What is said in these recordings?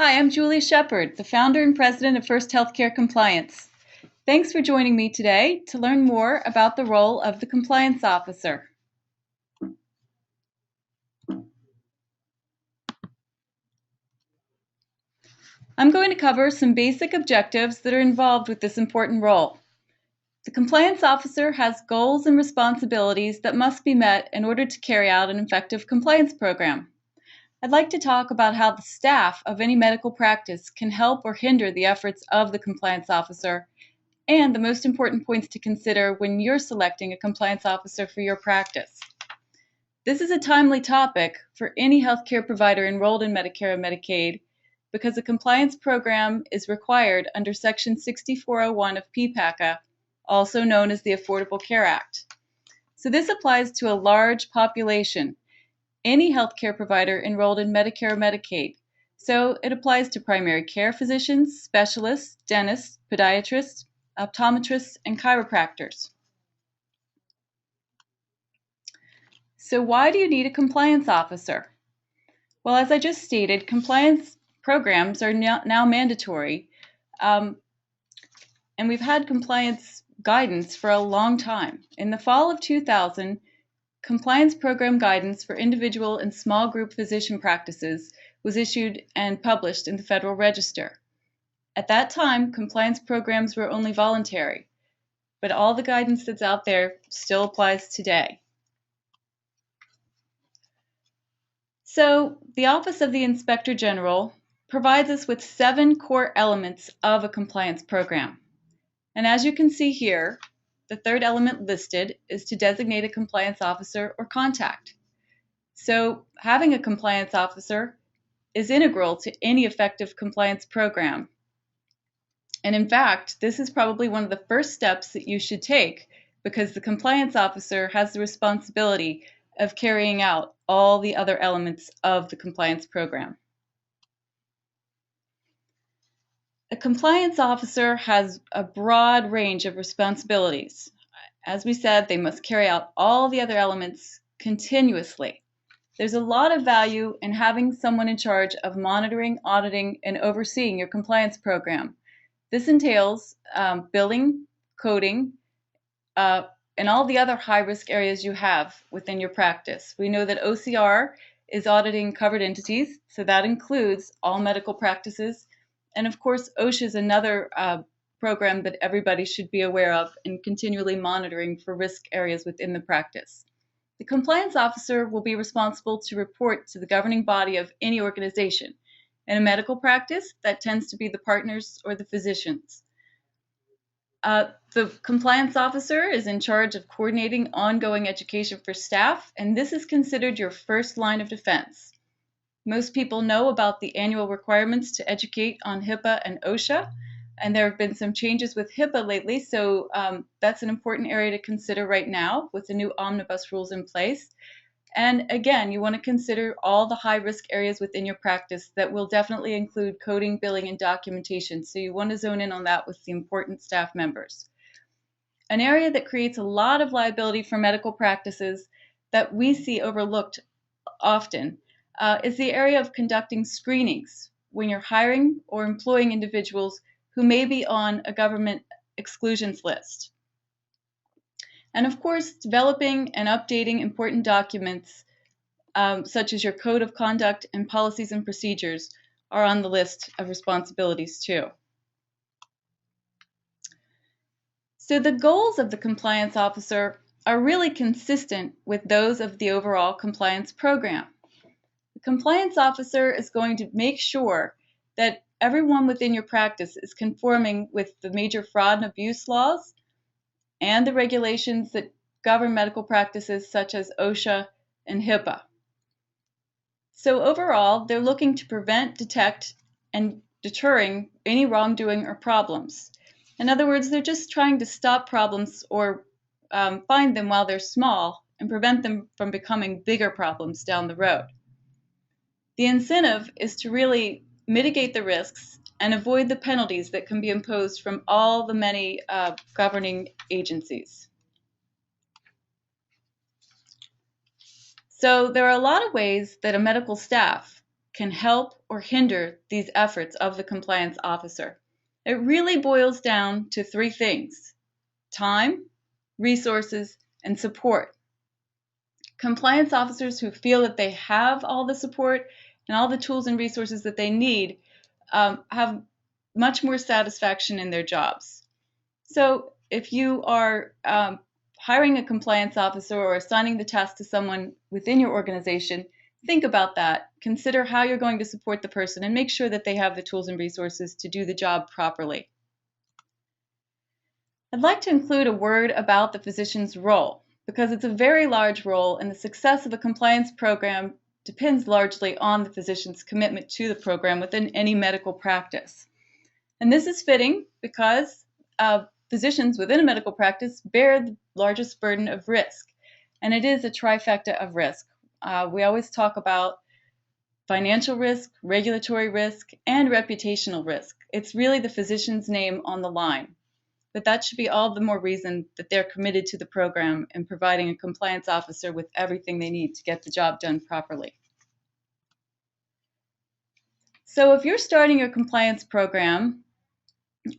Hi, I'm Julie Sheppard, the founder and president of First Healthcare Compliance. Thanks for joining me today to learn more about the role of the compliance officer. I'm going to cover some basic objectives that are involved with this important role. The compliance officer has goals and responsibilities that must be met in order to carry out an effective compliance program. I'd like to talk about how the staff of any medical practice can help or hinder the efforts of the compliance officer, and the most important points to consider when you're selecting a compliance officer for your practice. This is a timely topic for any healthcare provider enrolled in Medicare and Medicaid because a compliance program is required under Section 6401 of PPACA, also known as the Affordable Care Act. So this applies to a large population, any healthcare provider enrolled in Medicare or Medicaid. So it applies to primary care physicians, specialists, dentists, podiatrists, optometrists, and chiropractors. So why do you need a compliance officer? Well, as I just stated, compliance programs are now mandatory, and we've had compliance guidance for a long time. In the fall of 2000, compliance program guidance for individual and small group physician practices was issued and published in the Federal Register. At that time, compliance programs were only voluntary, but all the guidance that's out there still applies today. So, the Office of the Inspector General provides us with 7 core elements of a compliance program. And as you can see here, the third element listed is to designate a compliance officer or contact. So, having a compliance officer is integral to any effective compliance program. And in fact, this is probably one of the first steps that you should take because the compliance officer has the responsibility of carrying out all the other elements of the compliance program. A compliance officer has a broad range of responsibilities. As we said, they must carry out all the other elements continuously. There's a lot of value in having someone in charge of monitoring, auditing, and overseeing your compliance program. This entails billing, coding, and all the other high-risk areas you have within your practice. We know that OCR is auditing covered entities, so that includes all medical practices. And of course, OSHA is another program that everybody should be aware of and continually monitoring for risk areas within the practice. The compliance officer will be responsible to report to the governing body of any organization. In a medical practice, that tends to be the partners or the physicians. The compliance officer is in charge of coordinating ongoing education for staff, and this is considered your first line of defense. Most people know about the annual requirements to educate on HIPAA and OSHA, and there have been some changes with HIPAA lately, so that's an important area to consider right now with the new omnibus rules in place. And again, you want to consider all the high-risk areas within your practice that will definitely include coding, billing, and documentation. So you want to zone in on that with the important staff members. An area that creates a lot of liability for medical practices that we see overlooked often is the area of conducting screenings when you're hiring or employing individuals who may be on a government exclusions list. And of course, developing and updating important documents such as your code of conduct and policies and procedures are on the list of responsibilities too. So the goals of the compliance officer are really consistent with those of the overall compliance program. The compliance officer is going to make sure that everyone within your practice is conforming with the major fraud and abuse laws and the regulations that govern medical practices such as OSHA and HIPAA. So overall, they're looking to prevent, detect, and deterring any wrongdoing or problems. In other words, they're just trying to stop problems or find them while they're small and prevent them from becoming bigger problems down the road. The incentive is to really mitigate the risks and avoid the penalties that can be imposed from all the many governing agencies. So there are a lot of ways that a medical staff can help or hinder these efforts of the compliance officer. It really boils down to three things: time, resources, and support. Compliance officers who feel that they have all the support and all the tools and resources that they need have much more satisfaction in their jobs. So if you are hiring a compliance officer or assigning the task to someone within your organization, think about that. Consider how you're going to support the person and make sure that they have the tools and resources to do the job properly. I'd like to include a word about the physician's role, because it's a very large role and the success of a compliance program depends largely on the physician's commitment to the program within any medical practice. And this is fitting because physicians within a medical practice bear the largest burden of risk, and it is a trifecta of risk. We always talk about financial risk, regulatory risk, and reputational risk. It's really the physician's name on the line. But that should be all the more reason that they're committed to the program and providing a compliance officer with everything they need to get the job done properly. So if you're starting your compliance program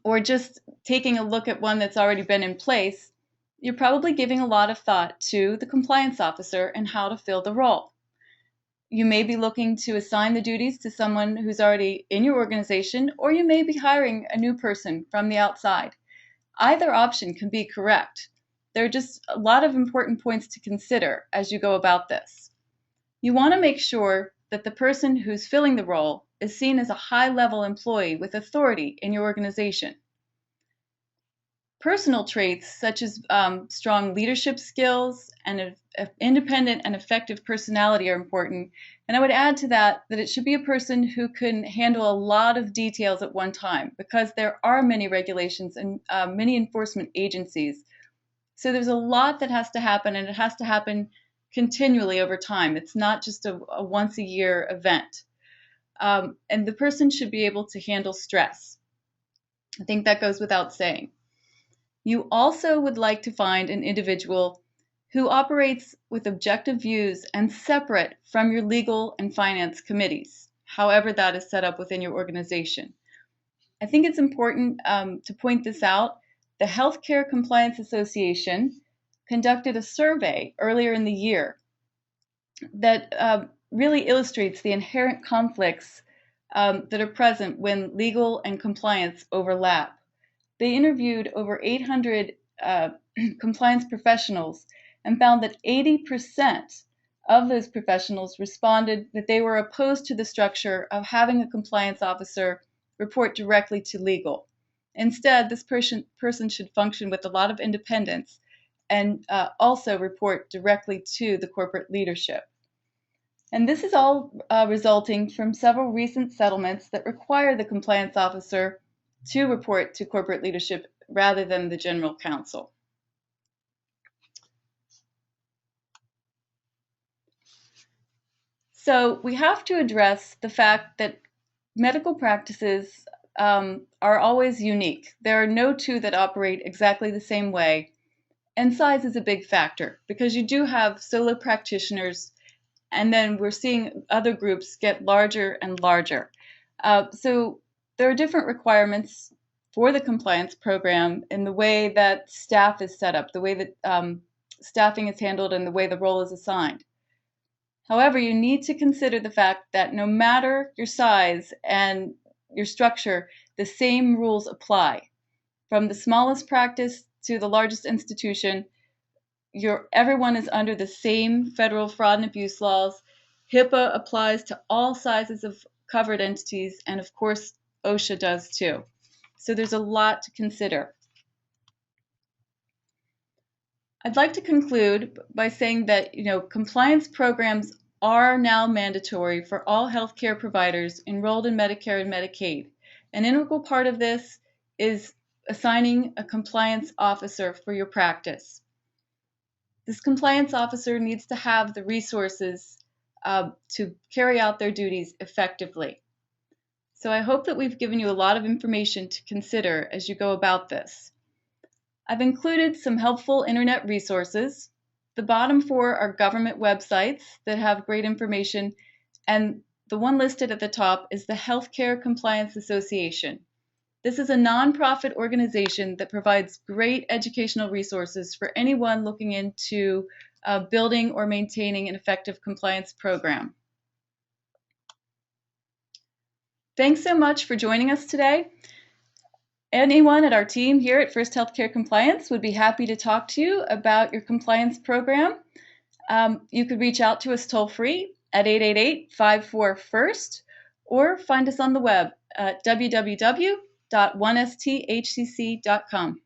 or just taking a look at one that's already been in place, you're probably giving a lot of thought to the compliance officer and how to fill the role. You may be looking to assign the duties to someone who's already in your organization, or you may be hiring a new person from the outside. Either option can be correct. There are just a lot of important points to consider as you go about this. You want to make sure that the person who's filling the role is seen as a high-level employee with authority in your organization. Personal traits such as strong leadership skills and an independent and effective personality are important. And I would add to that that it should be a person who can handle a lot of details at one time, because there are many regulations and many enforcement agencies. So there's a lot that has to happen, and it has to happen continually over time. It's not just a once-a-year event. And the person should be able to handle stress. I think that goes without saying. You also would like to find an individual who operates with objective views and separate from your legal and finance committees, however that is set up within your organization. I think it's important to point this out. The Healthcare Compliance Association conducted a survey earlier in the year that really illustrates the inherent conflicts that are present when legal and compliance overlap. They interviewed over 800 compliance professionals and found that 80% of those professionals responded that they were opposed to the structure of having a compliance officer report directly to legal. Instead, this person should function with a lot of independence and also report directly to the corporate leadership. And this is all resulting from several recent settlements that require the compliance officer to report to corporate leadership rather than the general counsel. So we have to address the fact that medical practices are always unique. There are no two that operate exactly the same way, and size is a big factor because you do have solo practitioners, and then we're seeing other groups get larger and larger. So there are different requirements for the compliance program in the way that staff is set up, the way that staffing is handled, and the way the role is assigned. However, you need to consider the fact that no matter your size and your structure, the same rules apply. From the smallest practice to the largest institution, everyone is under the same federal fraud and abuse laws. HIPAA applies to all sizes of covered entities, and of course, OSHA does too. So there's a lot to consider. I'd like to conclude by saying that compliance programs are now mandatory for all healthcare providers enrolled in Medicare and Medicaid. An integral part of this is assigning a compliance officer for your practice. This compliance officer needs to have the resources to carry out their duties effectively. So I hope that we've given you a lot of information to consider as you go about this. I've included some helpful internet resources. The bottom four are government websites that have great information, and The one listed at the top is the Healthcare Compliance Association. This is a nonprofit organization that provides great educational resources for anyone looking into building or maintaining an effective compliance program. Thanks so much for joining us today. Anyone at our team here at First Healthcare Compliance would be happy to talk to you about your compliance program. You could reach out to us toll-free at 888-54-FIRST or find us on the web at www.1sthcc.com.